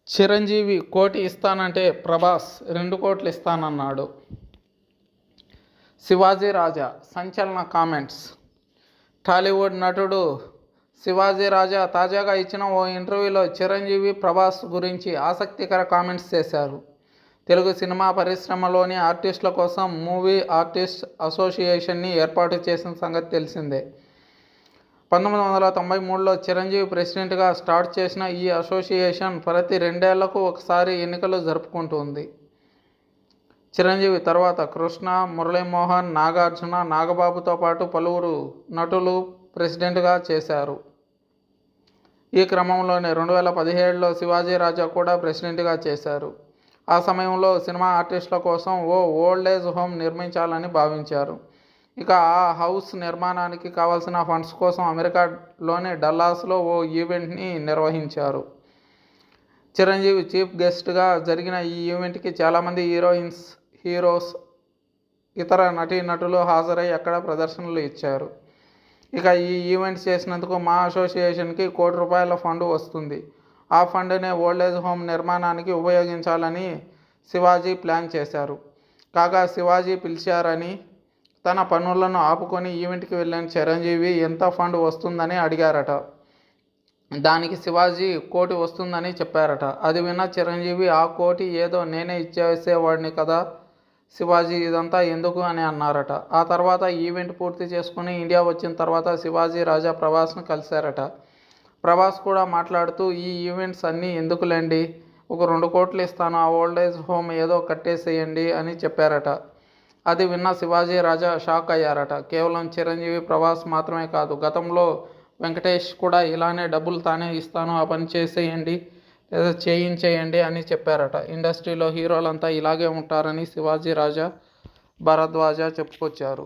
చిరంజీవి 1,00,00,000 ఇస్తానంటే ప్రభాస్ 2,00,00,000 ఇస్తానన్నాడు. శివాజీ రాజా సంచలన కామెంట్స్. టాలీవుడ్ నటుడు శివాజీ రాజా తాజాగా ఇచ్చిన ఓ ఇంటర్వ్యూలో చిరంజీవి, ప్రభాస్ గురించి ఆసక్తికర కామెంట్స్ చేశారు. తెలుగు సినిమా పరిశ్రమలోని ఆర్టిస్టుల కోసం మూవీ ఆర్టిస్ట్ అసోసియేషన్ని ఏర్పాటు చేసిన సంగతి తెలిసిందే. 1993లో చిరంజీవి ప్రెసిడెంట్గా స్టార్ట్ చేసిన ఈ అసోసియేషన్ ప్రతి 2 ఏళ్లకు ఒకసారి ఎన్నికలు జరుపుకుంటుంది. చిరంజీవి తర్వాత కృష్ణ, మురళీమోహన్, నాగార్జున, నాగబాబుతో పాటు పలువురు నటులు ప్రెసిడెంట్గా చేశారు. ఈ క్రమంలోనే 2017లో శివాజీ రాజా కూడా ప్రెసిడెంట్గా చేశారు. ఆ సమయంలో సినిమా ఆర్టిస్టుల కోసం ఓ ఓల్డేజ్ హోమ్ నిర్మించాలని భావించారు. ఇక ఆ హౌస్ నిర్మాణానికి కావాల్సిన ఫండ్స్ కోసం అమెరికాలోని డల్లాస్లో ఓ ఈవెంట్ని నిర్వహించారు. చిరంజీవి చీఫ్ గెస్ట్గా జరిగిన ఈ ఈవెంట్కి చాలామంది హీరోస్, ఇతర నటీనటులు హాజరై అక్కడ ప్రదర్శనలు ఇచ్చారు. ఇక ఈ ఈవెంట్ చేసినందుకు మా అసోసియేషన్కి ₹1,00,00,000 ఫండ్ వస్తుంది. ఆ ఫండ్నే ఓల్డేజ్ హోమ్ నిర్మాణానికి ఉపయోగించాలని శివాజీ ప్లాన్ చేశారు. కాగా శివాజీ పిలిచారని తన పనులను ఆపుకొని ఈవెంట్కి వెళ్ళిన చిరంజీవి ఎంత ఫండ్ వస్తుందని అడిగారట. దానికి శివాజీ 1,00,00,000 వస్తుందని చెప్పారట. అది విన్న చిరంజీవి ఆ 1,00,00,000 ఏదో నేనే ఇచ్చేసేవాడిని కదా శివాజీ, ఇదంతా ఎందుకు అని అన్నారట. ఆ తర్వాత ఈవెంట్ పూర్తి చేసుకుని ఇండియా వచ్చిన తర్వాత శివాజీ రాజా ప్రభాస్ను కలిశారట. ప్రభాస్ కూడా మాట్లాడుతూ ఈ ఈవెంట్స్ అన్నీ ఎందుకులేండి, ఒక 2,00,00,000 ఇస్తాను, ఆ ఓల్డేజ్ హోమ్ ఏదో కట్టేసేయండి అని చెప్పారట. అది విన్న శివాజీ రాజా షాక్ అయ్యారట. కేవలం చిరంజీవి, ప్రభాస్ మాత్రమే కాదు, గతంలో వెంకటేష్ కూడా ఇలానే డబ్బులు తానే ఇస్తాను, ఆ పని చేసేయండి లేదా చేయించేయండి అని చెప్పారట. ఇండస్ట్రీలో హీరోలంతా ఇలాగే ఉంటారని శివాజీ రాజా, భరద్వాజ చెప్పుకొచ్చారు.